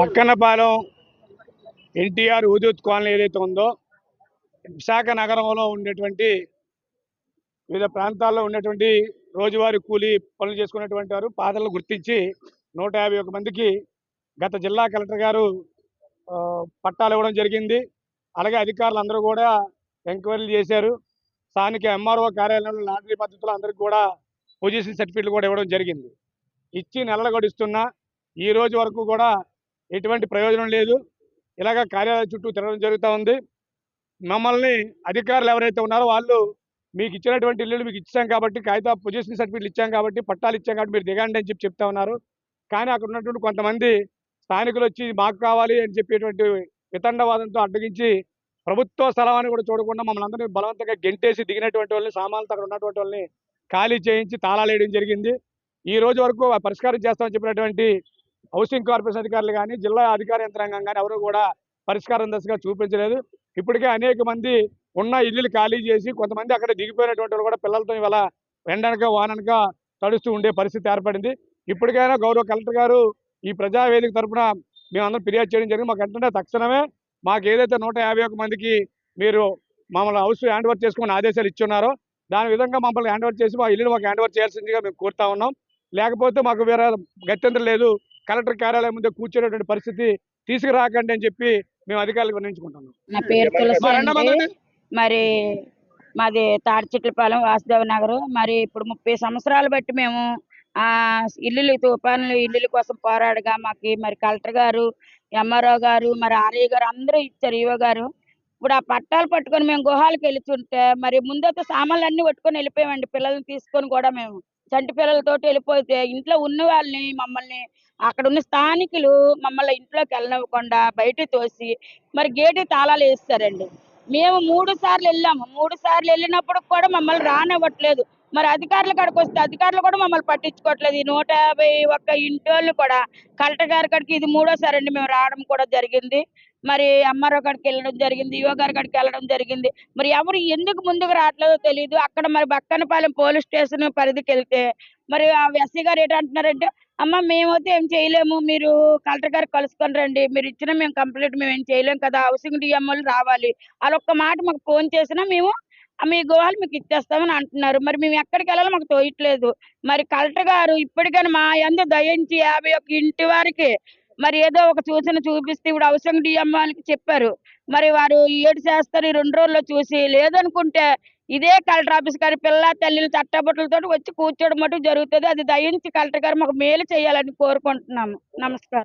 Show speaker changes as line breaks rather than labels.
Bakkannapalem NTR Hudhud colony ఏదైతే ఉందో విశాఖ నగరంలో ఉండేటువంటి వివిధ ప్రాంతాల్లో ఉన్నటువంటి రోజువారీ కూలీ పనులు చేసుకునేటువంటి వారు పాత్రలు గుర్తించి 151 మందికి గత జిల్లా కలెక్టర్ గారు పట్టాలు ఇవ్వడం జరిగింది. అలాగే అధికారులు అందరూ కూడా ఎంక్వైరీలు చేశారు. స్థానిక ఎంఆర్ఓ కార్యాలయంలో లాటరీ పద్ధతిలో అందరికీ కూడా పొజిషన్ సర్టిఫికెట్లు కూడా ఇవ్వడం జరిగింది. ఇచ్చి నెలలు గడుస్తున్నా ఈ రోజు వరకు కూడా ఎటువంటి ప్రయోజనం లేదు. ఇలాగ కార్యాలయం చుట్టూ తిరగడం జరుగుతూ ఉంది. మమ్మల్ని అధికారులు ఎవరైతే ఉన్నారో వాళ్ళు మీకు ఇచ్చినటువంటి ఇల్లు మీకు ఇచ్చాం కాబట్టి కాగితం పొజిషన్ సర్టిఫికెట్లు ఇచ్చాం కాబట్టి పట్టాలు ఇచ్చాం కాబట్టి మీరు దిగండి అని చెప్తా ఉన్నారు. కానీ అక్కడ ఉన్నటువంటి కొంతమంది స్థానికులు వచ్చి మాకు కావాలి అని చెప్పేటువంటి వితండవాదంతో అడ్డగించి ప్రభుత్వ స్థలాన్ని కూడా చూడకుండా మమ్మల్ని అందరినీ బలవంతంగా గెంటేసి దిగినటువంటి వాళ్ళని సామాన్లతో అక్కడ ఉన్నటువంటి వాళ్ళని ఖాళీ చేయించి తాళాలు వేయడం జరిగింది. ఈ రోజు వరకు పరిష్కారం చేస్తామని చెప్పినటువంటి హౌసింగ్ కార్పొరేషన్ అధికారులు కానీ జిల్లా అధికార యంత్రాంగం కానీ ఎవరు కూడా పరిష్కారం దశగా చూపించలేదు. ఇప్పటికే అనేక మంది ఉన్న ఇల్లులు ఖాళీ చేసి కొంతమంది అక్కడ దిగిపోయినటువంటి వాళ్ళు కూడా పిల్లలతో ఇవాళ ఎండనక వాననక తడుస్తూ ఉండే పరిస్థితి ఏర్పడింది. ఇప్పటికైనా గౌరవ కలెక్టర్ గారు ఈ ప్రజావేదిక తరఫున మేమందరం ఫిర్యాదు చేయడం జరిగింది. మాకు వెంటనే తక్షణమే మాకు ఏదైతే 151 మందికి మీరు మమ్మల్ని హౌస్ హ్యాండ్ ఓవర్ చేసుకుని ఆదేశాలు ఇచ్చున్నారో దాని విధంగా మమ్మల్ని హ్యాండ్ ఓవర్ చేసి మా ఇల్లుని మాకు హ్యాండ్ ఓవర్ చేయాల్సిందిగా మేము కోరుతా ఉన్నాం. లేకపోతే మాకు వేరే గత్యంతరం లేదు, కలెక్టర్ కార్యాలయం ముందే కూర్చునేటువంటి పరిస్థితి తీసుకురాకండి అని చెప్పి మేము అధికారులకు విన్నవించుకుంటున్నాం.
నా పేరు తులసి. మరి మాది తాడిచెట్లపాలెం వాసుదేవ నగర్. మరి ఇప్పుడు 30 సంవత్సరాలు బట్టి మేము ఇల్లులు తుఫానులు ఇల్లుల కోసం పోరాడగా మాకు మరి కలెక్టర్ గారు, ఎంఆర్ఓ గారు, మరి ఆర్ఐ గారు అందరూ ఇచ్చారు, ఈఓ గారు. ఇప్పుడు ఆ పట్టాలు పట్టుకొని మేము గుహాలకు వెళ్తుంటే మరి ముందైతే సామాన్లు అన్ని పట్టుకొని వెళ్ళిపోయామండి. పిల్లల్ని తీసుకొని కూడా మేము చంటి పిల్లలతోటి వెళ్ళిపోతే ఇంట్లో ఉన్న వాళ్ళని మమ్మల్ని అక్కడ ఉన్న స్థానికులు మమ్మల్ని ఇంట్లోకి వెళ్ళనివ్వకుండా బయట తోసి మరి గేటు తాళాలు వేస్తారండి. మేము 3 సార్లు వెళ్ళాము. 3 సార్లు వెళ్ళినప్పుడు కూడా మమ్మల్ని రానివ్వట్లేదు. మరి అధికారుల కాడికి వస్తే అధికారులు కూడా మమ్మల్ని పట్టించుకోవట్లేదు. ఈ 151 ఇంటి వాళ్ళు కూడా కలెక్టర్ గారి కాడికి ఇది 3ఓసారి అండి మేము రావడం కూడా జరిగింది. మరి ఎంఆర్ఓ కాడికి వెళ్ళడం జరిగింది, ఈఓ గారి కాడికి వెళ్ళడం జరిగింది. మరి ఎవరు ఎందుకు ముందుకు రావట్లేదో తెలియదు. అక్కడ మరి బక్కన్నపాలెం పోలీస్ స్టేషన్ పరిధికి వెళ్తే మరి ఆ ఎస్సీ గారు ఏంటంటున్నారంటే, అమ్మ మేమైతే ఏం చేయలేము, మీరు కలెక్టర్ గారికి కలుసుకొని రండి, మీరు ఇచ్చిన మేము కంప్లీట్ మేము ఏం చేయలేము కదా, హౌసింగ్ డిఎం వాళ్ళు రావాలి, వాళ్ళు ఒక్క మాట మాకు ఫోన్ చేసినా మేము మీ గుహాలు మీకు ఇచ్చేస్తామని అంటున్నారు. మరి మేము ఎక్కడికి వెళ్ళాలో మాకు తోయట్లేదు. మరి కలెక్టర్ గారు ఇప్పటికైనా మా యందు దయించి 51 ఇంటి వారికి మరి ఏదో ఒక సూచన చూపిస్తే ఇప్పుడు హౌసింగ్ డిఎం వాళ్ళకి చెప్పారు. మరి వారు ఏడు చేస్తారు ఈ 2 రోజుల్లో చూసి, లేదనుకుంటే ఇదే కలెక్టర్ ఆఫీస్ గారి పిల్ల తల్లిని చట్టబట్టలతో వచ్చి కూర్చోవడం మటుకు జరుగుతుంది. అది దయించి కలెక్టర్ గారు మాకు మేలు చేయాలని కోరుకుంటున్నాము. నమస్కారం.